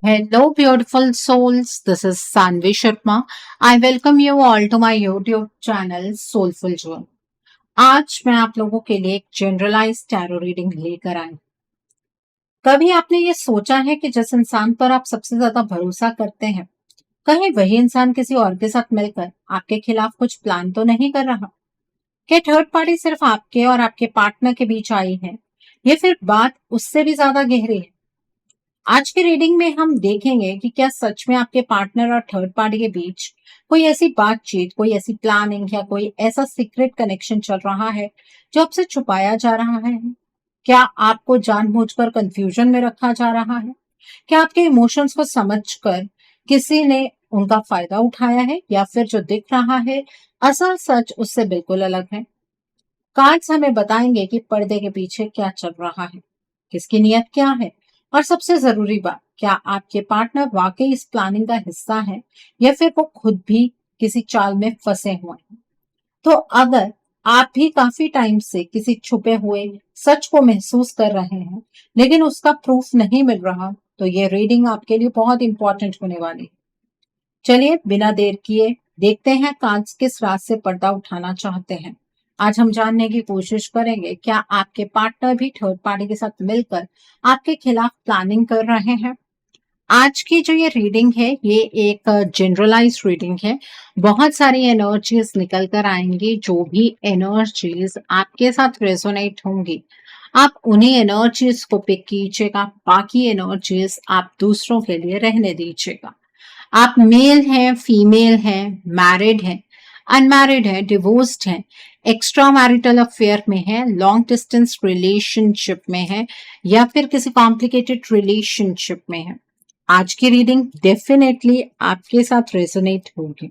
Hello, beautiful souls. This is Sanvi Sharma. I welcome you all to my YouTube channel Soulful Joy. आज मैं आप लोगों के लिए एक जनरलाइज टैरो रीडिंग लेकर आई। कभी आपने ये सोचा है कि जिस इंसान पर आप सबसे ज्यादा भरोसा करते हैं, कहीं वही इंसान किसी और के साथ मिलकर आपके खिलाफ कुछ प्लान तो नहीं कर रहा? क्या थर्ड पार्टी सिर्फ आपके और आपके पार्टनर के बीच आई है, या फिर बात उससे भी ज्यादा गहरी है? आज की रीडिंग में हम देखेंगे कि क्या सच में आपके पार्टनर और थर्ड पार्टी के बीच कोई ऐसी बातचीत, कोई ऐसी प्लानिंग या कोई ऐसा सीक्रेट कनेक्शन चल रहा है जो आपसे छुपाया जा रहा है। क्या आपको जानबूझकर कंफ्यूजन में रखा जा रहा है? क्या आपके इमोशंस को समझकर किसी ने उनका फायदा उठाया है, या फिर जो दिख रहा है असल सच उससे बिल्कुल अलग है? कार्ड्स हमें बताएंगे कि पर्दे के पीछे क्या चल रहा है, किसकी नीयत क्या है, और सबसे जरूरी बात, क्या आपके पार्टनर वाकई इस प्लानिंग का हिस्सा है, या फिर वो खुद भी किसी चाल में फंसे हुए हैं। तो अगर आप भी काफी टाइम से किसी छुपे हुए सच को महसूस कर रहे हैं लेकिन उसका प्रूफ नहीं मिल रहा, तो ये रीडिंग आपके लिए बहुत इंपॉर्टेंट होने वाली है। चलिए बिना देर किए देखते हैं कार्ड्स किस रात से पर्दा उठाना चाहते हैं। आज हम जानने की कोशिश करेंगे क्या आपके पार्टनर भी थर्ड पार्टी के साथ मिलकर आपके खिलाफ प्लानिंग कर रहे हैं। आज की जो ये रीडिंग है ये एक जनरलाइज रीडिंग है। बहुत सारी एनर्जीज निकल कर आएंगी। जो भी एनर्जीज आपके साथ रेजोनेट होंगी आप उन्हीं एनर्जीज को पिक कीजिएगा, बाकी एनर्जीज आप दूसरों के लिए रहने दीजिएगा। आप मेल हैं, फीमेल हैं, मैरिड हैं, अनमैरिड हैं, डिवोर्स्ड हैं, एक्स्ट्रा मैरिटल अफेयर में है, लॉन्ग डिस्टेंस रिलेशनशिप में है, या फिर किसी कॉम्प्लिकेटेड रिलेशनशिप में है, आज की रीडिंग डेफिनेटली आपके साथ रेजोनेट होगी।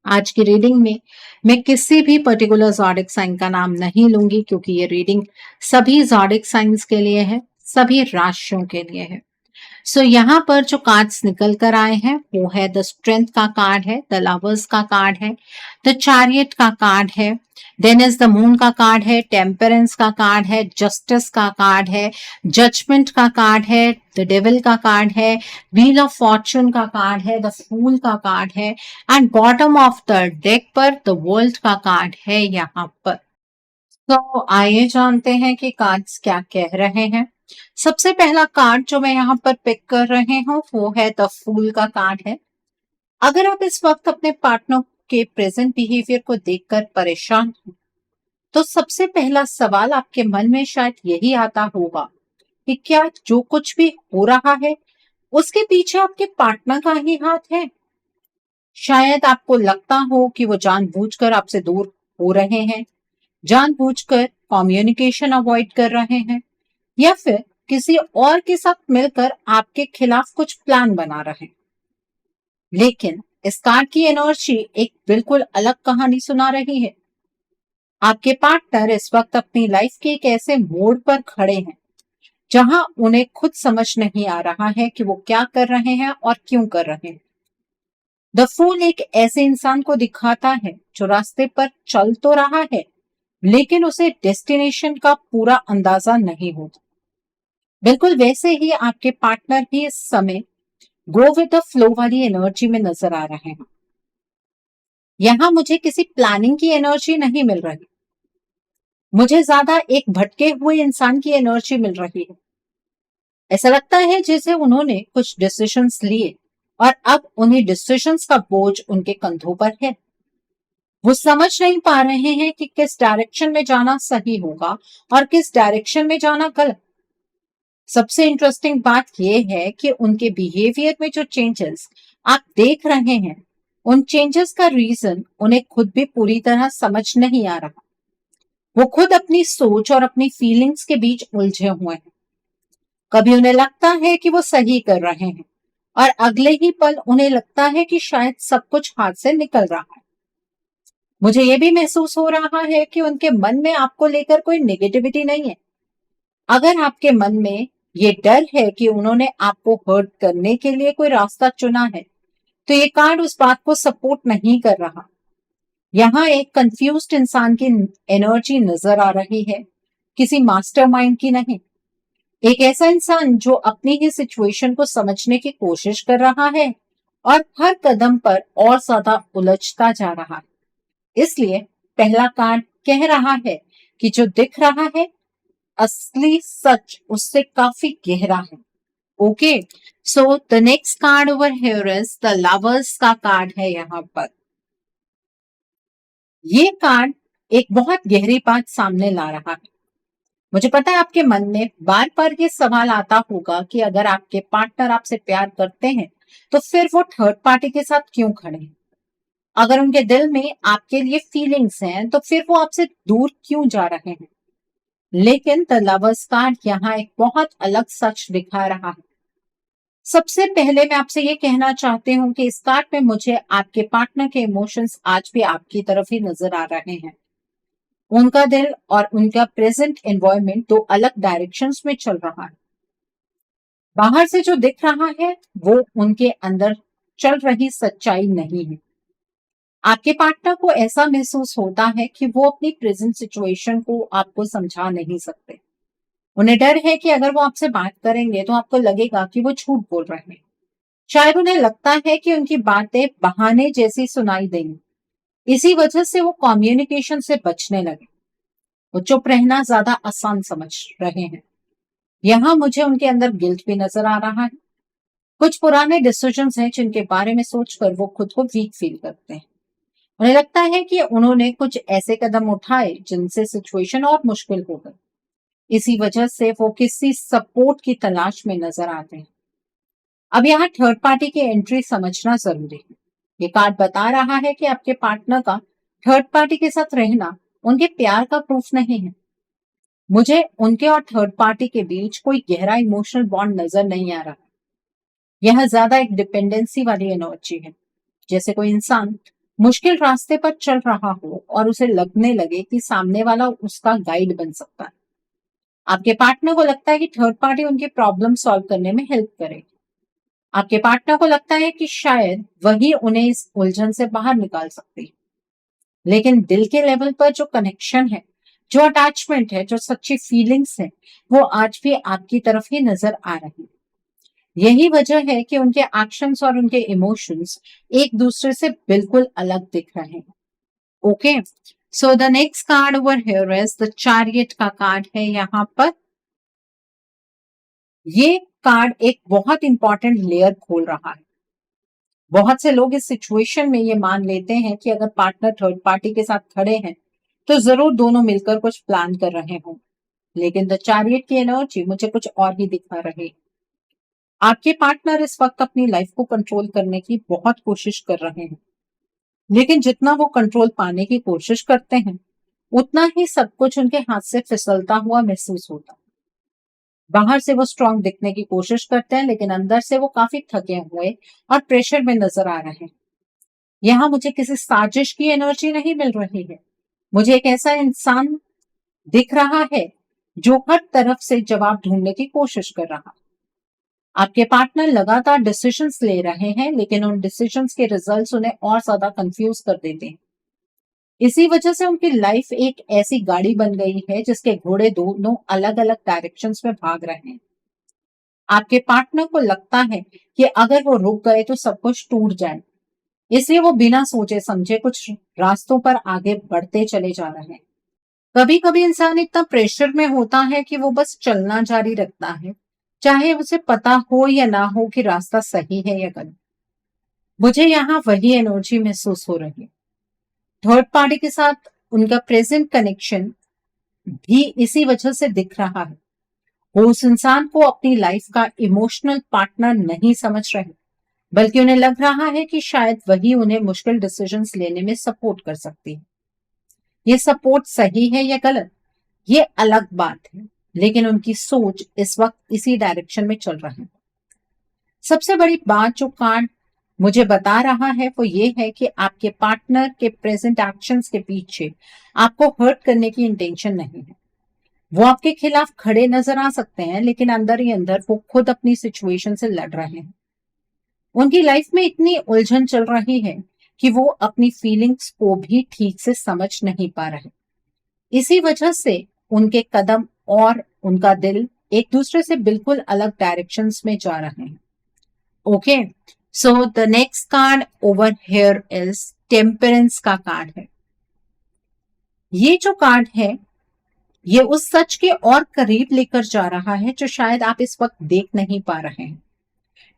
आज की रीडिंग में मैं किसी भी पर्टिकुलर ज़ोडिक साइन का नाम नहीं लूंगी, क्योंकि ये रीडिंग सभी ज़ोडिक साइंस के लिए है, सभी राशियों के लिए है। यहाँ पर जो कार्ड्स निकल कर आए हैं वो है द स्ट्रेंथ का कार्ड है, द लवर्स का कार्ड है, द चैरियट का कार्ड है, देन इज द मून का कार्ड है, टेम्परेंस का कार्ड है, जस्टिस का कार्ड है, जजमेंट का कार्ड है, द डेविल का कार्ड है, व्हील ऑफ फॉर्चून का कार्ड है, द फूल का कार्ड है, and bottom of the deck पर द वर्ल्ड का कार्ड है यहाँ पर। तो आइए जानते हैं कि कार्ड्स क्या कह रहे हैं। सबसे पहला कार्ड जो मैं यहाँ पर पिक कर रहे हूँ वो है द फूल का कार्ड है। अगर आप इस वक्त अपने पार्टनर के प्रेजेंट बिहेवियर को देखकर परेशान हो, तो सबसे पहला सवाल आपके मन में शायद यही आता होगा कि क्या जो कुछ भी हो रहा है उसके पीछे आपके पार्टनर का ही हाथ है। शायद आपको लगता हो कि वो जानबूझकर आपसे दूर हो रहे हैं, जानबूझकर कम्युनिकेशन अवॉइड कर रहे हैं, या फिर किसी और के साथ मिलकर आपके खिलाफ कुछ प्लान बना रहे हैं। लेकिन इस कार्ड की एनर्जी एक बिल्कुल अलग कहानी सुना रही है। आपके पार्टनर इस वक्त अपनी लाइफ के एक ऐसे मोड़ पर खड़े हैं जहां उन्हें खुद समझ नहीं आ रहा है कि वो क्या कर रहे हैं और क्यों कर रहे हैं। द फूल एक ऐसे इंसान को दिखाता है जो रास्ते पर चल तो रहा है लेकिन उसे डेस्टिनेशन का पूरा अंदाजा नहीं होता। बिल्कुल वैसे ही आपके पार्टनर भी इस समय गो विद द फ्लो वाली एनर्जी में नजर आ रहे हैं। यहां मुझे किसी प्लानिंग की एनर्जी नहीं मिल रही, मुझे ज्यादा एक भटके हुए इंसान की एनर्जी मिल रही है। ऐसा लगता है जैसे उन्होंने कुछ डिसीजंस लिए और अब उन्हीं डिसीजंस का बोझ उनके कंधों पर है। वो समझ नहीं पा रहे हैं कि किस डायरेक्शन में जाना सही होगा और किस डायरेक्शन में जाना गलत। सबसे इंटरेस्टिंग बात यह है कि उनके बिहेवियर में जो चेंजेस आप देख रहे हैं, उन चेंजेस का रीजन उन्हें खुद भी पूरी तरह समझ नहीं आ रहा। वो खुद अपनी सोच और अपनी फीलिंग्स के बीच उलझे हुए हैं। कभी उन्हें लगता है कि वो सही कर रहे हैं और अगले ही पल उन्हें लगता है कि शायद सब कुछ हाथ से निकल रहा है। मुझे ये भी महसूस हो रहा है कि उनके मन में आपको लेकर कोई नेगेटिविटी नहीं है। अगर आपके मन में ये डर है कि उन्होंने आपको हर्ट करने के लिए कोई रास्ता चुना है, तो ये कार्ड उस बात को सपोर्ट नहीं कर रहा। यहाँ एक कंफ्यूज्ड इंसान की एनर्जी नजर आ रही है, किसी मास्टरमाइंड की नहीं। एक ऐसा इंसान जो अपनी ही सिचुएशन को समझने की कोशिश कर रहा है और हर कदम पर और ज्यादा उलझता जा रहा है। इसलिए पहला कार्ड कह रहा है कि जो दिख रहा है असली सच उससे काफी गहरा है। Okay, so the next card over here is the lovers का कार्ड है यहाँ पर। ये कार्ड एक बहुत गहरी बात सामने ला रहा है। मुझे पता है आपके मन में बार बार ये सवाल आता होगा कि अगर आपके पार्टनर आपसे प्यार करते हैं तो फिर वो थर्ड पार्टी के साथ क्यों खड़े हैं। अगर उनके दिल में आपके लिए फीलिंग्स हैं तो फिर वो आपसे दूर क्यों जा रहे हैं। लेकिन द लवर्स कार्ड यहाँ एक बहुत अलग सच दिखा रहा है। सबसे पहले मैं आपसे ये कहना चाहती हूँ कि इस कार्ड में मुझे आपके पार्टनर के इमोशंस आज भी आपकी तरफ ही नजर आ रहे हैं। उनका दिल और उनका प्रेजेंट एनवायरनमेंट दो अलग डायरेक्शंस में चल रहा है। बाहर से जो दिख रहा है वो उनके अंदर चल रही सच्चाई नहीं है। आपके पार्टनर को ऐसा महसूस होता है कि वो अपनी प्रेजेंट सिचुएशन को आपको समझा नहीं सकते। उन्हें डर है कि अगर वो आपसे बात करेंगे तो आपको लगेगा कि वो झूठ बोल रहे हैं। शायद उन्हें लगता है कि उनकी बातें बहाने जैसी सुनाई देंगी। इसी वजह से वो कम्युनिकेशन से बचने लगे। वो चुप रहना ज्यादा आसान समझ रहे हैं। यहाँ मुझे उनके अंदर गिल्ट भी नजर आ रहा है। कुछ पुराने डिसीजंस हैं जिनके बारे में सोचकर वो खुद को वीक फील करते हैं। उन्हें लगता है कि उन्होंने कुछ ऐसे कदम उठाए जिनसे सिचुएशन और मुश्किल हो गई। इसी वजह से वो किसी सपोर्ट की तलाश में नजर आते हैं। अब यहाँ थर्ड पार्टी की एंट्री समझना जरूरी है। ये कार्ड बता रहा है कि आपके पार्टनर का थर्ड पार्टी के साथ रहना उनके प्यार का प्रूफ नहीं है। मुझे उनके और थर्ड पार्टी के बीच कोई गहरा इमोशनल बॉन्ड नजर नहीं आ रहा। यह ज्यादा एक डिपेंडेंसी वाली एनर्जी है, जैसे कोई इंसान मुश्किल रास्ते पर चल रहा हो और उसे लगने लगे कि सामने वाला उसका गाइड बन सकता है। आपके पार्टनर को लगता है कि थर्ड पार्टी उनकी प्रॉब्लम सॉल्व करने में हेल्प करेगी। आपके पार्टनर को लगता है कि शायद वही उन्हें इस उलझन से बाहर निकाल सकती है। लेकिन दिल के लेवल पर जो कनेक्शन है, जो अटैचमेंट है, जो सच्ची फीलिंग्स है, वो आज भी आपकी तरफ ही नजर आ रही है। यही वजह है कि उनके एक्शंस और उनके इमोशंस एक दूसरे से बिल्कुल अलग दिख रहे हैं। Okay, so the next card over here is the chariot का कार्ड है यहाँ पर। ये कार्ड एक बहुत इंपॉर्टेंट लेयर खोल रहा है। बहुत से लोग इस सिचुएशन में ये मान लेते हैं कि अगर पार्टनर थर्ड पार्टी के साथ खड़े हैं तो जरूर दोनों मिलकर कुछ प्लान कर रहे हों। लेकिन द चैरियट की एनर्जी मुझे कुछ और ही दिखा रही। आपके पार्टनर इस वक्त अपनी लाइफ को कंट्रोल करने की बहुत कोशिश कर रहे हैं। लेकिन जितना वो कंट्रोल पाने की कोशिश करते हैं उतना ही सब कुछ उनके हाथ से फिसलता हुआ महसूस होता है। बाहर से वो स्ट्रांग दिखने की कोशिश करते हैं लेकिन अंदर से वो काफी थके हुए और प्रेशर में नजर आ रहे हैं। यहाँ मुझे किसी साजिश की एनर्जी नहीं मिल रही है। मुझे एक ऐसा इंसान दिख रहा है जो हर तरफ से जवाब ढूंढने की कोशिश कर रहा है। आपके पार्टनर लगातार डिसीजंस ले रहे हैं लेकिन उन डिसीजंस के रिजल्ट्स उन्हें और ज्यादा कंफ्यूज कर देते हैं। इसी वजह से उनकी लाइफ एक ऐसी गाड़ी बन गई है जिसके घोड़े दोनों अलग अलग डायरेक्शंस में भाग रहे हैं। आपके पार्टनर को लगता है कि अगर वो रुक गए तो सब कुछ टूट जाए, इसलिए वो बिना सोचे समझे कुछ रास्तों पर आगे बढ़ते चले जा रहे हैं। कभी कभी इंसान इतना प्रेशर में होता है कि वो बस चलना जारी रखता है, चाहे उसे पता हो या ना हो कि रास्ता सही है या गलत। मुझे यहाँ वही एनर्जी महसूस हो रही है। थर्ड पार्टी के साथ उनका प्रेजेंट कनेक्शन भी इसी वजह से दिख रहा है। वो उस इंसान को अपनी लाइफ का इमोशनल पार्टनर नहीं समझ रहे, बल्कि उन्हें लग रहा है कि शायद वही उन्हें मुश्किल डिसीजंस लेने में सपोर्ट कर सकती है। ये सपोर्ट सही है या गलत, ये अलग बात है, लेकिन उनकी सोच इस वक्त इसी डायरेक्शन में चल रही है। सबसे बड़ी बात जो कार्ड मुझे बता रहा है वो ये है कि आपके पार्टनर के प्रेजेंट एक्शंस के पीछे आपको हर्ट करने की इंटेंशन नहीं है। वो आपके खिलाफ खड़े नजर आ सकते हैं लेकिन अंदर ही अंदर वो खुद अपनी सिचुएशन से लड़ रहे हैं। उनकी लाइफ में इतनी उलझन चल रही है कि वो अपनी फीलिंग्स को भी ठीक से समझ नहीं पा रहे। इसी वजह से उनके कदम और उनका दिल एक दूसरे से बिल्कुल अलग डायरेक्शंस में जा रहे हैं। Okay, so the next card over here is temperance का कार्ड है। ये जो कार्ड है ये उस सच के और करीब लेकर जा रहा है जो शायद आप इस वक्त देख नहीं पा रहे हैं।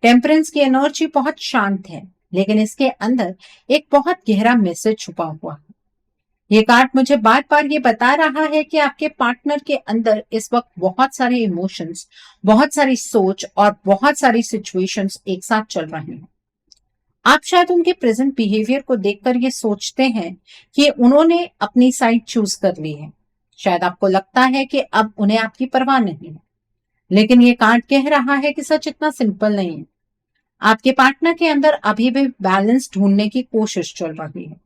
टेम्परेंस की एनर्जी बहुत शांत है, लेकिन इसके अंदर एक बहुत गहरा मैसेज छुपा हुआ है। ये कार्ड मुझे बार बार ये बता रहा है कि आपके पार्टनर के अंदर इस वक्त बहुत सारे इमोशंस, बहुत सारी सोच और बहुत सारी सिचुएशंस एक साथ चल रहे हैं। आप शायद उनके प्रेजेंट बिहेवियर को देखकर ये सोचते हैं कि उन्होंने अपनी साइड चूज कर ली है। शायद आपको लगता है कि अब उन्हें आपकी परवाह नहीं है, लेकिन ये कार्ड कह रहा है कि सच इतना सिंपल नहीं है। आपके पार्टनर के अंदर अभी भी बैलेंस ढूंढने की कोशिश चल रही है।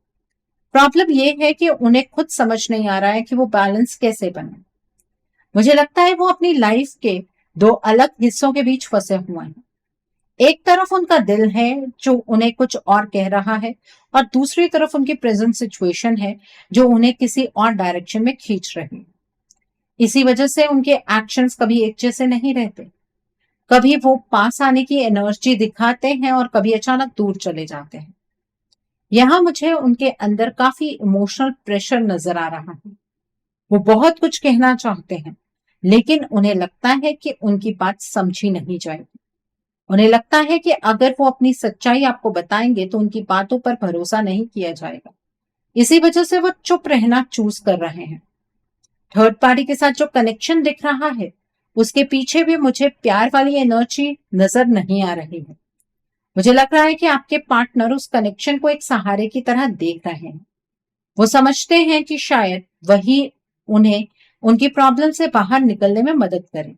प्रॉब्लम ये है कि उन्हें खुद समझ नहीं आ रहा है कि वो बैलेंस कैसे बने। मुझे लगता है वो अपनी लाइफ के दो अलग हिस्सों के बीच फंसे हुए हैं। एक तरफ उनका दिल है जो उन्हें कुछ और कह रहा है, और दूसरी तरफ उनकी प्रेजेंट सिचुएशन है जो उन्हें किसी और डायरेक्शन में खींच रही है। इसी वजह से उनके एक्शंस कभी एक जैसे नहीं रहते। कभी वो पास आने की एनर्जी दिखाते हैं और कभी अचानक दूर चले जाते हैं। यहाँ मुझे उनके अंदर काफी इमोशनल प्रेशर नजर आ रहा है। वो बहुत कुछ कहना चाहते हैं, लेकिन उन्हें लगता है कि उनकी बात समझी नहीं जाएगी। उन्हें लगता है कि अगर वो अपनी सच्चाई आपको बताएंगे तो उनकी बातों पर भरोसा नहीं किया जाएगा। इसी वजह से वो चुप रहना चूज कर रहे हैं। थर्ड पार्टी के साथ जो कनेक्शन दिख रहा है उसके पीछे भी मुझे प्यार वाली एनर्जी नजर नहीं आ रही है। मुझे लग रहा है कि आपके पार्टनर उस कनेक्शन को एक सहारे की तरह देख रहे हैं। वो समझते हैं कि शायद वही उन्हें उनकी प्रॉब्लम से बाहर निकलने में मदद करे,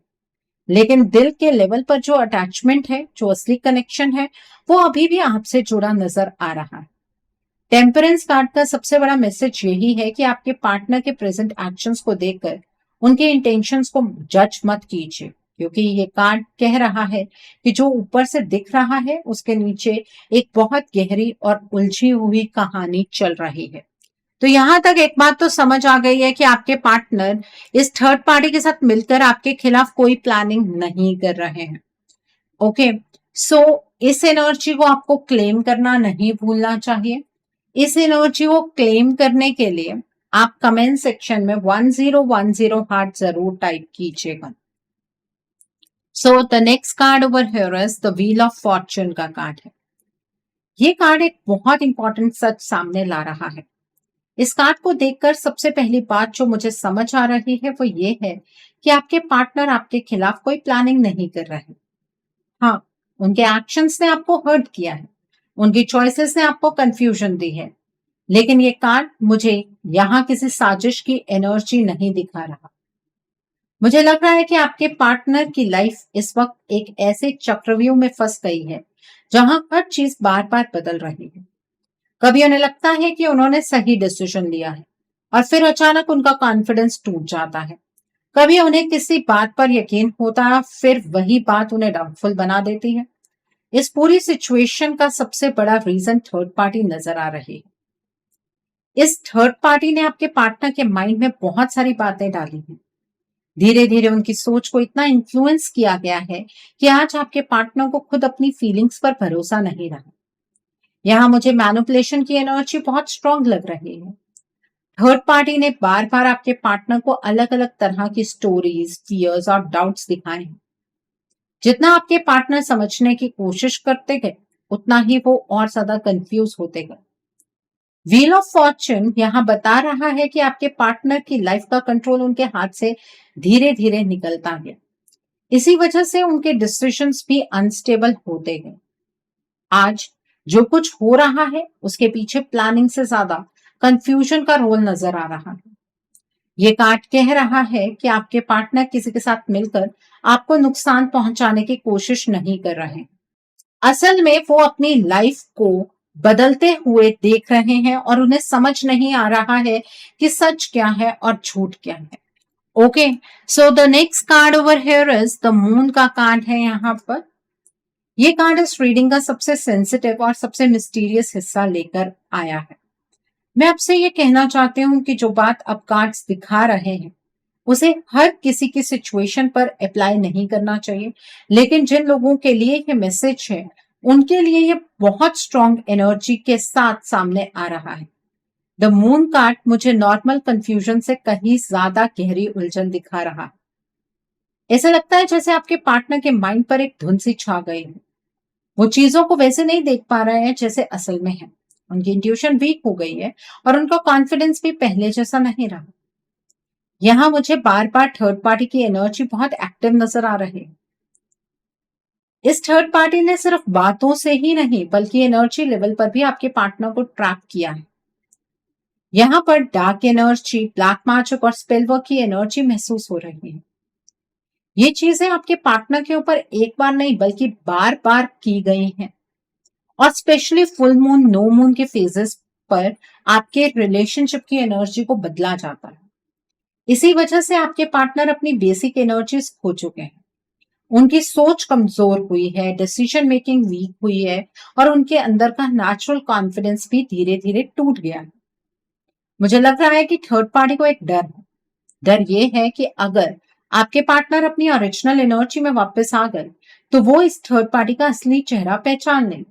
लेकिन दिल के लेवल पर जो अटैचमेंट है, जो असली कनेक्शन है, वो अभी भी आपसे जुड़ा नजर आ रहा है। टेम्परेंस कार्ड का सबसे बड़ा मैसेज यही है कि आपके पार्टनर के प्रेजेंट एक्शंस को देखकर उनके इंटेंशंस को जज मत कीजिए, क्योंकि ये कार्ड कह रहा है कि जो ऊपर से दिख रहा है उसके नीचे एक बहुत गहरी और उलझी हुई कहानी चल रही है। तो यहां तक एक बात तो समझ आ गई है कि आपके पार्टनर इस थर्ड पार्टी के साथ मिलकर आपके खिलाफ कोई प्लानिंग नहीं कर रहे हैं। ओके, सो इस एनर्जी को आपको क्लेम करना नहीं भूलना चाहिए। इस एनर्जी को क्लेम करने के लिए आप कमेंट सेक्शन में 1010 हार्ट जरूर टाइप कीजिएगा। सो the next card over here is the wheel of Fortune का कार्ड है। ये कार्ड एक बहुत इंपॉर्टेंट सच सामने ला रहा है। इस कार्ड को देखकर सबसे पहली बात जो मुझे समझ आ रही है वो ये है कि आपके पार्टनर आपके खिलाफ कोई प्लानिंग नहीं कर रहे। हाँ, उनके एक्शंस ने आपको हर्ट किया है, उनकी चॉइसेस ने आपको कंफ्यूजन दी है, लेकिन ये कार्ड मुझे यहाँ किसी साजिश की एनर्जी नहीं दिखा रहा। मुझे लग रहा है कि आपके पार्टनर की लाइफ इस वक्त एक ऐसे चक्रव्यूह में फंस गई है जहां हर चीज बार बार बदल रही है। कभी उन्हें लगता है कि उन्होंने सही डिसीजन लिया है, और फिर अचानक उनका कॉन्फिडेंस टूट जाता है। कभी उन्हें किसी बात पर यकीन होता है, फिर वही बात उन्हें डाउटफुल बना देती है। इस पूरी सिचुएशन का सबसे बड़ा रीजन थर्ड पार्टी नजर आ रही है। इस थर्ड पार्टी ने आपके पार्टनर के माइंड में बहुत सारी बातें डाली हैं। धीरे धीरे उनकी सोच को इतना इन्फ्लुएंस किया गया है कि आज आपके पार्टनर को खुद अपनी फीलिंग्स पर भरोसा नहीं रहा। यहाँ मुझे मैनिपुलेशन की एनर्जी बहुत स्ट्रांग लग रही है। थर्ड पार्टी ने बार बार आपके पार्टनर को अलग अलग तरह की स्टोरीज, फियर्स और डाउट्स दिखाए हैं। जितना आपके पार्टनर समझने की कोशिश करते गए उतना ही वो और ज्यादा कंफ्यूज होते गए। व्हील ऑफ फॉर्च्यून यहाँ बता रहा है कि आपके पार्टनर की लाइफ का कंट्रोल उनके हाथ से धीरे धीरे निकलता गया। इसी वजह से उनके डिसीजंस भी अनस्टेबल होते गए। आज जो कुछ हो रहा है उसके पीछे प्लानिंग से ज्यादा कंफ्यूजन का रोल नजर आ रहा है। ये कार्ड कह रहा है कि आपके पार्टनर किसी के साथ मिलकर आपको नुकसान पहुंचाने की कोशिश नहीं कर रहे हैं। असल में वो अपनी लाइफ को बदलते हुए देख रहे हैं और उन्हें समझ नहीं आ रहा है कि सच क्या है और झूठ क्या है। Okay, so the next card over here is the moon का कार्ड है। यहाँ पर ये कार्ड इस रीडिंग का सबसे सेंसिटिव और सबसे मिस्टीरियस हिस्सा लेकर आया है। मैं आपसे ये कहना चाहती हूँ कि जो बात अब कार्ड्स दिखा रहे हैं उसे हर किसी की सिचुएशन पर अप्लाई नहीं करना चाहिए, लेकिन जिन लोगों के लिए ये मैसेज है उनके लिए ये बहुत स्ट्रॉन्ग एनर्जी के साथ सामने आ रहा है। द मून कार्ड मुझे नॉर्मल कंफ्यूजन से कहीं ज्यादा गहरी उलझन दिखा रहा है। ऐसा लगता है जैसे आपके पार्टनर के माइंड पर एक धुंध सी छा गई है। वो चीजों को वैसे नहीं देख पा रहे हैं जैसे असल में है। उनकी इंट्यूशन वीक हो गई है और उनका कॉन्फिडेंस भी पहले जैसा नहीं रहा। यहाँ मुझे बार बार थर्ड पार्टी की एनर्जी बहुत एक्टिव नजर आ रही है। इस थर्ड पार्टी ने सिर्फ बातों से ही नहीं बल्कि एनर्जी लेवल पर भी आपके पार्टनर को ट्रैप किया है। यहाँ पर डार्क एनर्जी, ब्लैक मैजिक और स्पेल वर्क की एनर्जी महसूस हो रही है। ये चीजें आपके पार्टनर के ऊपर एक बार नहीं बल्कि बार बार की गई हैं और specially full moon, no moon के फेजेस पर आपके रिलेशनशिप की एनर्जी को बदला जाता है। इसी वजह से आपके पार्टनर अपनी बेसिक एनर्जीज खो चुके हैं। उनकी सोच कमजोर हुई है, डिसीजन मेकिंग वीक हुई है और उनके अंदर का नेचुरल कॉन्फिडेंस भी धीरे धीरे टूट गया है। मुझे लग रहा है कि थर्ड पार्टी को एक डर है। डर ये है कि अगर आपके पार्टनर अपनी ओरिजिनल एनर्जी में वापस आ गए तो वो इस थर्ड पार्टी का असली चेहरा पहचान लें।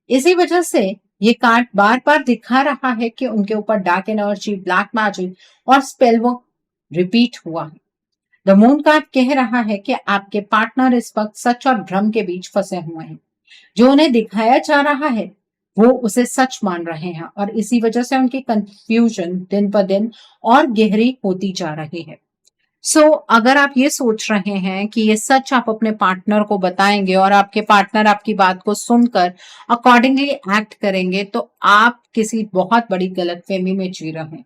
इसी वजह से ये कार्ड बार बार दिखा रहा है कि उनके ऊपर डार्क एनर्जी, ब्लैक मैजिक और स्पेल वर्क रिपीट हुआ है। द मून कार्ड कह रहा है कि आपके पार्टनर इस वक्त सच और भ्रम के बीच फंसे हुए हैं। जो उन्हें दिखाया जा रहा है वो उसे सच मान रहे हैं और इसी वजह से उनकी कंफ्यूजन दिन पर दिन और गहरी होती जा रही है। अगर आप ये सोच रहे हैं कि ये सच आप अपने पार्टनर को बताएंगे और आपके पार्टनर आपकी बात को सुनकर अकॉर्डिंगली एक्ट करेंगे तो आप किसी बहुत बड़ी गलतफहमी में जी रहे हैं।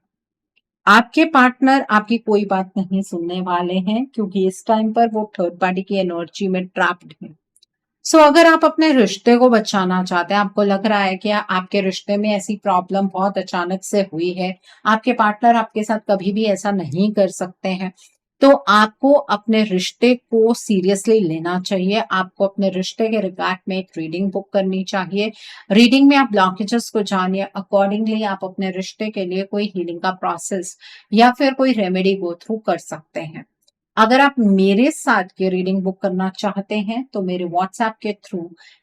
आपके पार्टनर आपकी कोई बात नहीं सुनने वाले हैं क्योंकि इस टाइम पर वो थर्ड पार्टी की एनर्जी में ट्रैप्ड है। अगर आप अपने रिश्ते को बचाना चाहते हैं, आपको लग रहा है कि आपके रिश्ते में ऐसी प्रॉब्लम बहुत अचानक से हुई है, आपके पार्टनर आपके साथ कभी भी ऐसा नहीं कर सकते हैं, तो आपको अपने रिश्ते को सीरियसली लेना चाहिए। आपको अपने रिश्ते के रिगार्ड में एक रीडिंग बुक करनी चाहिए। रीडिंग में आप ब्लॉकेजेस को जानिए, अकॉर्डिंगली आप अपने रिश्ते के लिए कोई हीलिंग का प्रोसेस या फिर कोई रेमेडी गो थ्रू कर सकते हैं। अगर आप मेरे साथ ये रीडिंग बुक करना चाहते हैं तो मेरे व्हाट्सएप के थ्रू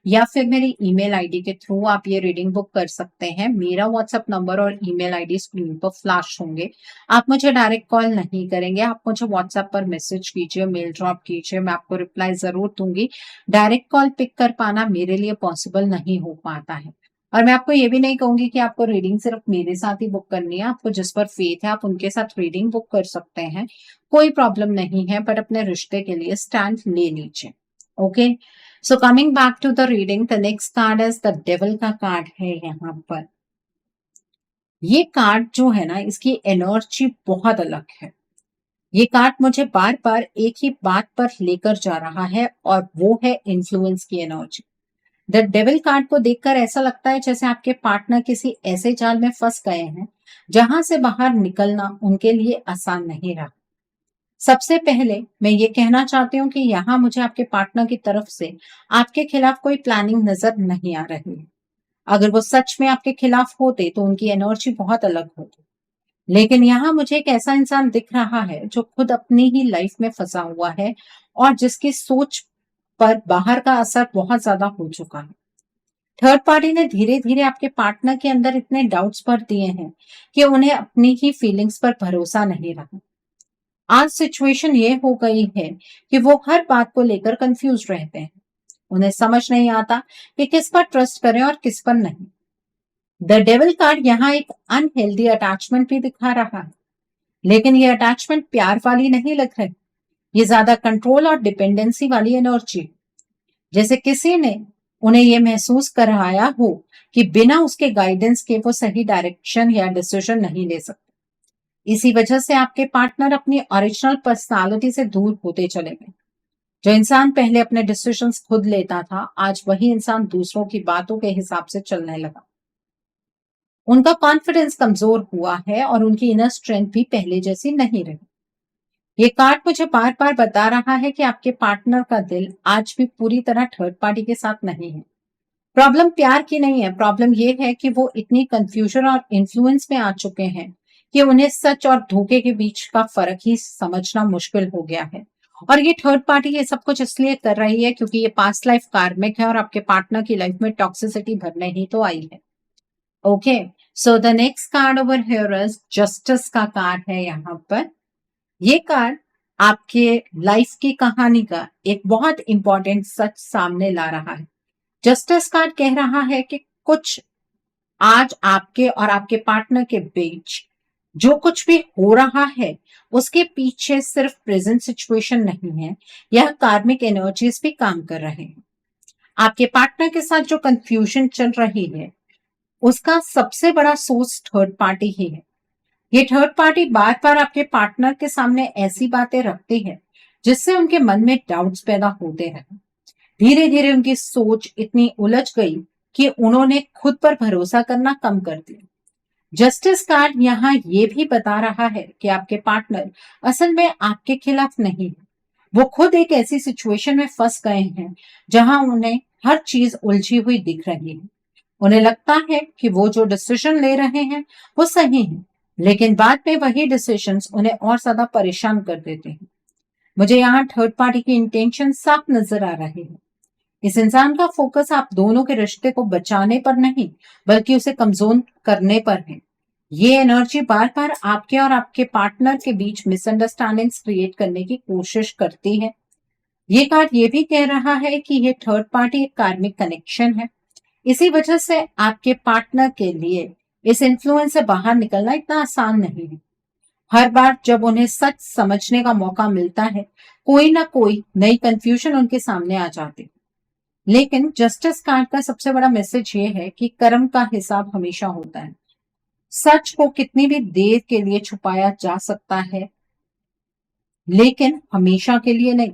या फिर मेरी ईमेल आईडी के थ्रू आप ये रीडिंग बुक कर सकते हैं। मेरा व्हाट्सएप नंबर और ईमेल आईडी स्क्रीन पर फ्लैश होंगे। आप मुझे डायरेक्ट कॉल नहीं करेंगे, आप मुझे व्हाट्सएप पर मैसेज कीजिए, मेल ड्रॉप कीजिए, मैं आपको रिप्लाई जरूर दूंगी। डायरेक्ट कॉल पिक कर पाना मेरे लिए पॉसिबल नहीं हो पाता है। और मैं आपको ये भी नहीं कहूंगी कि आपको रीडिंग सिर्फ मेरे साथ ही बुक करनी है। आपको जिस पर फेथ है आप उनके साथ रीडिंग बुक कर सकते हैं, कोई प्रॉब्लम नहीं है, पर अपने रिश्ते के लिए स्टैंड ले लीजिए। Okay, so coming back to the reading, the next card is the devil का कार्ड है। यहाँ पर ये कार्ड जो है ना, इसकी एनर्जी बहुत अलग है। ये कार्ड मुझे बार बार एक ही बात पर लेकर जा रहा है और वो है इन्फ्लुएंस की एनर्जी। द डेविल कार्ड को देखकर ऐसा लगता है जैसे आपके पार्टनर किसी ऐसे जाल में फंस गए हैं जहां से बाहर निकलना उनके लिए आसान नहीं रहा। सबसे पहले मैं ये कहना चाहती हूँ कि यहाँ मुझे आपके पार्टनर की तरफ से आपके खिलाफ कोई प्लानिंग नजर नहीं आ रही है। अगर वो सच में आपके खिलाफ होते तो उनकी एनर्जी बहुत अलग होती। लेकिन यहाँ मुझे एक ऐसा इंसान दिख रहा है जो खुद अपनी ही लाइफ में फंसा हुआ है और जिसकी सोच पर बाहर का असर बहुत ज्यादा हो चुका है। थर्ड पार्टी ने धीरे धीरे आपके पार्टनर के अंदर इतने डाउट्स भर दिए हैं कि उन्हें अपनी ही फीलिंग्स पर भरोसा नहीं रहा। आज सिचुएशन ये हो गई है कि वो हर बात को लेकर कंफ्यूज रहते हैं। उन्हें समझ नहीं आता कि किस पर ट्रस्ट करें और किस पर नहीं। द डेविल कार्ड यहाँ एक अनहेल्दी अटैचमेंट भी दिखा रहा है, लेकिन ये अटैचमेंट प्यार वाली नहीं लग रही। ये ज्यादा कंट्रोल और डिपेंडेंसी वाली एनर्जी, जैसे किसी ने उन्हें ये महसूस कराया हो कि बिना उसके गाइडेंस के वो सही डायरेक्शन या डिसीजन नहीं ले सकते। इसी वजह से आपके पार्टनर अपनी ओरिजिनल पर्सनालिटी से दूर होते चले गए। जो इंसान पहले अपने डिसीजंस खुद लेता था, आज वही इंसान दूसरों की बातों के हिसाब से चलने लगा। उनका कॉन्फिडेंस कमजोर हुआ है और उनकी इनर स्ट्रेंथ भी पहले जैसी नहीं रही। ये कार्ड मुझे बार बार बता रहा है कि आपके पार्टनर का दिल आज भी पूरी तरह थर्ड पार्टी के साथ नहीं है। प्रॉब्लम प्यार की नहीं है, प्रॉब्लम ये है कि वो इतनी कंफ्यूजन और इन्फ्लुएंस में आ चुके हैं कि उन्हें सच और धोखे के बीच का फर्क ही समझना मुश्किल हो गया है। और ये थर्ड पार्टी ये सब कुछ इसलिए कर रही है क्योंकि ये पास्ट लाइफ कार्मिक है और आपके पार्टनर की लाइफ में टॉक्सिसिटी भरने ही तो आई है। Okay, so the next card over here is justice का कार्ड है यहाँ पर। ये कार्ड आपके लाइफ की कहानी का एक बहुत इंपॉर्टेंट सच सामने ला रहा है। जस्टिस कार्ड कह रहा है कि कुछ आज आपके और आपके पार्टनर के बीच जो कुछ भी हो रहा है उसके पीछे सिर्फ प्रेजेंट सिचुएशन नहीं है, यह कार्मिक एनर्जीज भी काम कर रहे हैं। आपके पार्टनर के साथ जो कंफ्यूजन चल रही है उसका सबसे बड़ा सोर्स थर्ड पार्टी ही है। ये थर्ड पार्टी बार बार आपके पार्टनर के सामने ऐसी बातें रखती है जिससे उनके मन में डाउट्स पैदा होते हैं। धीरे धीरे उनकी सोच इतनी उलझ गई कि उन्होंने खुद पर भरोसा करना कम कर दिया। जस्टिस कार्ड यहाँ ये भी बता रहा है कि आपके पार्टनर असल में आपके खिलाफ नहीं है, वो खुद एक ऐसी सिचुएशन में फंस गए हैं जहां उन्हें हर चीज उलझी हुई दिख रही है। उन्हें लगता है कि वो जो डिसीजन ले रहे हैं वो सही है, लेकिन बाद में वही डिसीजंस उन्हें और ज्यादा परेशान कर देते हैं। मुझे यहाँ थर्ड पार्टी की इंटेंशन साफ नजर आ रही है। इस इंसान का फोकस आप दोनों के रिश्ते को बचाने पर नहीं बल्कि उसे कमजोर करने पर है। ये एनर्जी बार बार आपके और आपके पार्टनर के बीच मिसअंडरस्टैंडिंग्स क्रिएट करने की कोशिश करती है। ये कार्ड ये भी कह रहा है कि ये थर्ड पार्टी एक कार्मिक कनेक्शन है। इसी वजह से आपके पार्टनर के लिए इस इन्फ्लुएंस से बाहर निकलना इतना आसान नहीं है। हर बार जब उन्हें सच समझने का मौका मिलता है कोई ना कोई नई कंफ्यूजन उनके सामने आ जाती है। लेकिन जस्टिस कार्ड का सबसे बड़ा मैसेज ये है कि कर्म का हिसाब हमेशा होता है। सच को कितनी भी देर के लिए छुपाया जा सकता है लेकिन हमेशा के लिए नहीं।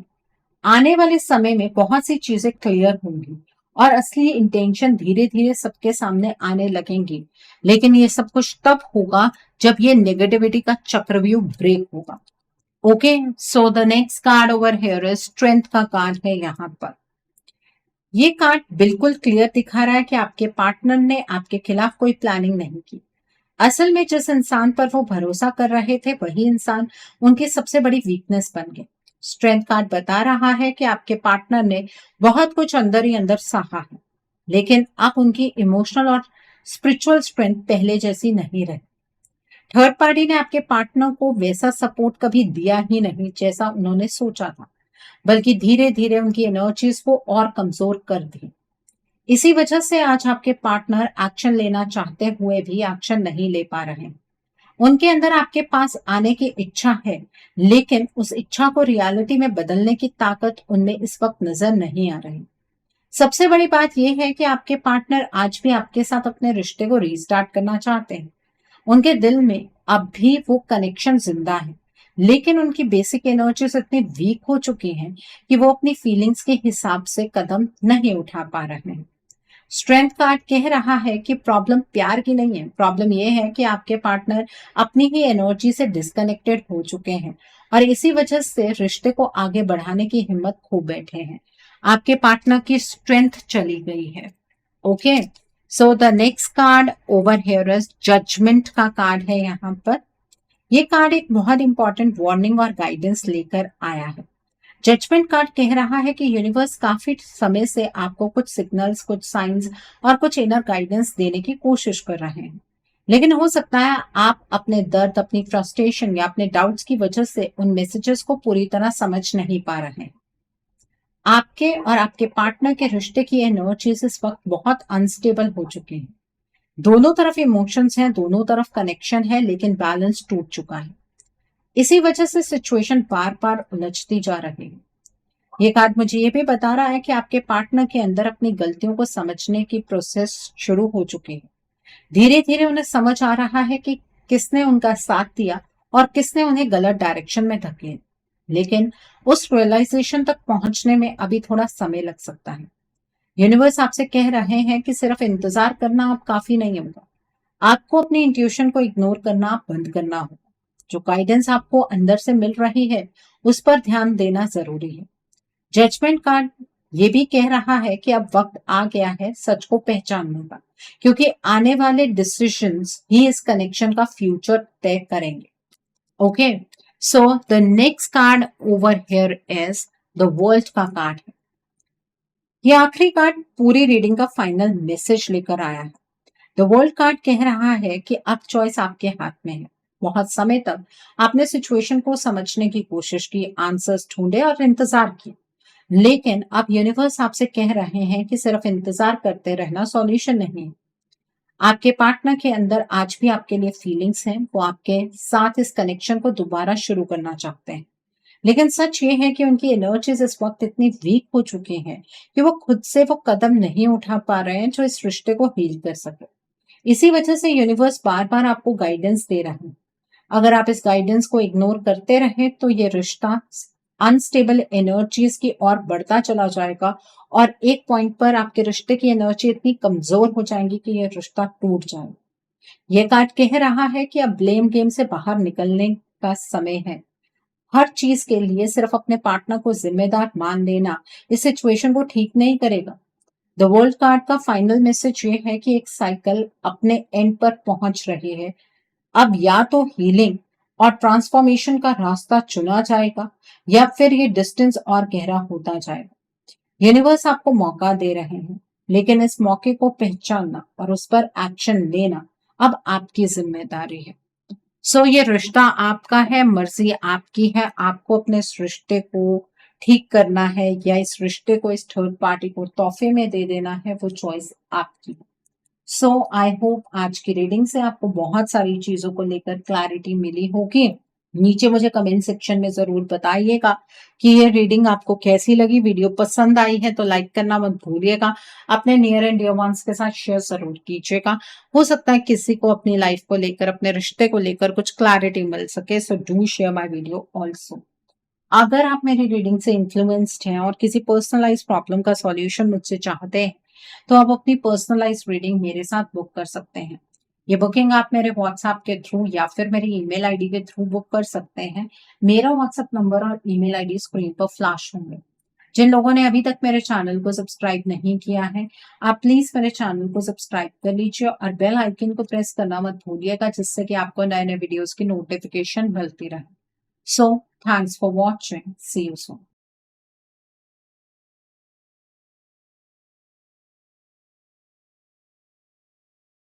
आने वाले समय में बहुत सी चीजें क्लियर होंगी और असली इंटेंशन धीरे धीरे सबके सामने आने लगेंगी। लेकिन ये सब कुछ तब होगा जब ये नेगेटिविटी का चक्रव्यूह ब्रेक होगा। Okay, so the next card over here is strength का कार्ड है यहाँ पर। ये कार्ड बिल्कुल क्लियर दिखा रहा है कि आपके पार्टनर ने आपके खिलाफ कोई प्लानिंग नहीं की। असल में जिस इंसान पर वो भरोसा कर रहे थे वही इंसान उनकी सबसे बड़ी वीकनेस बन गए। स्ट्रेंथ कार्ड बता रहा है कि आपके पार्टनर ने बहुत कुछ अंदर ही अंदर सहा है, लेकिन अब उनकी इमोशनल और स्पिरिचुअल स्ट्रेंथ पहले जैसी नहीं रही। थर्ड पार्टी ने आपके पार्टनर को वैसा सपोर्ट कभी दिया ही नहीं जैसा उन्होंने सोचा था, बल्कि धीरे धीरे उनकी एनर्जीज को और कमजोर कर दी। इसी वजह से आज आपके पार्टनर एक्शन लेना चाहते हुए भी एक्शन नहीं ले पा रहे हैं। उनके अंदर आपके पास आने की इच्छा है, लेकिन उस इच्छा को रियलिटी में बदलने की ताकत उनमें इस वक्त नजर नहीं आ रही। सबसे बड़ी बात यह है कि आपके पार्टनर आज भी आपके साथ अपने रिश्ते को रीस्टार्ट करना चाहते हैं। उनके दिल में अब भी वो कनेक्शन जिंदा है, लेकिन उनकी बेसिक एनर्जीज इतनी वीक हो चुकी हैं कि वो अपनी फीलिंग्स के हिसाब से कदम नहीं उठा पा रहे हैं। स्ट्रेंथ कार्ड कह रहा है कि प्रॉब्लम प्यार की नहीं है, प्रॉब्लम यह है कि आपके पार्टनर अपनी ही एनर्जी से डिस्कनेक्टेड हो चुके हैं और इसी वजह से रिश्ते को आगे बढ़ाने की हिम्मत खो बैठे हैं। आपके पार्टनर की स्ट्रेंथ चली गई है। Okay, so the next card over here is judgement का कार्ड है यहाँ पर। ये कार्ड एक बहुत इंपॉर्टेंट वार्निंग और गाइडेंस लेकर आया है। जजमेंट कार्ड कह रहा है कि यूनिवर्स काफी समय से आपको कुछ सिग्नल्स, कुछ साइंस और कुछ इनर गाइडेंस देने की कोशिश कर रहे हैं, लेकिन हो सकता है आप अपने दर्द, अपनी फ्रस्ट्रेशन या अपने डाउट्स की वजह से उन मैसेजेस को पूरी तरह समझ नहीं पा रहे हैं। आपके और आपके पार्टनर के रिश्ते की एनर्जीज इस वक्त बहुत अनस्टेबल हो चुके हैं। दोनों तरफ इमोशंस हैं, दोनों तरफ कनेक्शन है, लेकिन बैलेंस टूट चुका है। इसी वजह से सिचुएशन बार बार उलझती जा रही है। ये कार्ड मुझे ये भी बता रहा है कि आपके पार्टनर के अंदर अपनी गलतियों को समझने की प्रोसेस शुरू हो चुकी है। धीरे धीरे उन्हें समझ आ रहा है कि किसने उनका साथ दिया और किसने उन्हें गलत डायरेक्शन में धकेला, लेकिन उस रियलाइजेशन तक पहुंचने में अभी थोड़ा समय लग सकता है। यूनिवर्स आपसे कह रहे हैं कि सिर्फ इंतजार करना अब काफी नहीं होगा, आपको अपनी इंट्यूशन को इग्नोर करना बंद करना होगा। जो गाइडेंस आपको अंदर से मिल रही है उस पर ध्यान देना जरूरी है। जजमेंट कार्ड ये भी कह रहा है कि अब वक्त आ गया है सच को पहचानने का। क्योंकि आने वाले डिसीजंस ही इस कनेक्शन का फ्यूचर तय करेंगे। Okay, so the next card over here is the world का कार्ड है। ये आखिरी कार्ड पूरी रीडिंग का फाइनल मैसेज लेकर आया है। द वर्ल्ड कार्ड कह रहा है कि अब चॉइस आपके हाथ में है। बहुत समय तक आपने सिचुएशन को समझने की कोशिश की, आंसर्स ढूंढे और इंतजार किया, लेकिन अब यूनिवर्स आपसे कह रहे हैं कि सिर्फ इंतजार करते रहना सॉल्यूशन नहीं है। आपके पार्टनर के अंदर आज भी आपके लिए फीलिंग्स हैं, वो आपके साथ इस कनेक्शन को दोबारा शुरू करना चाहते हैं, लेकिन सच ये है कि उनकी एनर्जीज इस वक्त इतनी वीक हो चुकी हैं कि वो खुद से वो कदम नहीं उठा पा रहे हैं जो इस रिश्ते को हील कर सके। इसी वजह से यूनिवर्स बार बार आपको गाइडेंस दे रहा है। अगर आप इस गाइडेंस को इग्नोर करते रहे तो ये रिश्ता अनस्टेबल एनर्जीज की ओर बढ़ता चला जाएगा और एक पॉइंट पर आपके रिश्ते की एनर्जी इतनी कमजोर हो जाएंगी कि ये रिश्ता टूट जाएगा। ये कार्ड कह रहा है कि अब ब्लेम गेम से बाहर निकलने का समय है। हर चीज के लिए सिर्फ अपने पार्टनर को जिम्मेदार मान लेना इस सिचुएशन को ठीक नहीं करेगा। द वर्ल्ड कार्ड का फाइनल मैसेज ये है कि एक साइकिल अपने एंड पर पहुंच रही है। अब या तो हीलिंग और ट्रांसफॉर्मेशन का रास्ता चुना जाएगा या फिर ये डिस्टेंस और गहरा होता जाएगा। यूनिवर्स आपको मौका दे रहे हैं, लेकिन इस मौके को पहचानना और उस पर एक्शन लेना अब आपकी जिम्मेदारी है। सो ये रिश्ता आपका है, मर्जी आपकी है, आपको अपने इस रिश्ते को ठीक करना है या इस रिश्ते को इस थर्ड पार्टी को तोहफे में दे देना है, वो चॉइस आपकी है। सो आई होप आज की रीडिंग से आपको बहुत सारी चीजों को लेकर क्लैरिटी मिली होगी। नीचे मुझे कमेंट सेक्शन में जरूर बताइएगा कि ये रीडिंग आपको कैसी लगी। वीडियो पसंद आई है तो लाइक करना मत भूलिएगा। अपने नियर एंड डियर वंस के साथ शेयर जरूर कीजिएगा। हो सकता है किसी को अपनी लाइफ को लेकर, अपने रिश्ते को लेकर कुछ क्लैरिटी मिल सके। So do share my video also. अगर आप मेरी रीडिंग से इन्फ्लुएंस्ड हैं और किसी पर्सनलाइज प्रॉब्लम का सॉल्यूशन मुझसे चाहते हैं तो आप अपनी पर्सनलाइज रीडिंग मेरे साथ बुक कर सकते हैं। ये बुकिंग आप मेरे व्हाट्सएप के थ्रू या फिर मेरी ईमेल आईडी के थ्रू बुक कर सकते हैं। मेरा व्हाट्सएप नंबर और ईमेल आईडी स्क्रीन पर फ्लैश होंगे। जिन लोगों ने अभी तक मेरे चैनल को सब्सक्राइब नहीं किया है, आप प्लीज मेरे चैनल को सब्सक्राइब कर लीजिए और बेल आइकन को प्रेस करना मत भूलिएगा, जिससे कि आपको नए नए वीडियोस की नोटिफिकेशन मिलती रहे। So thanks for watching, see you soon.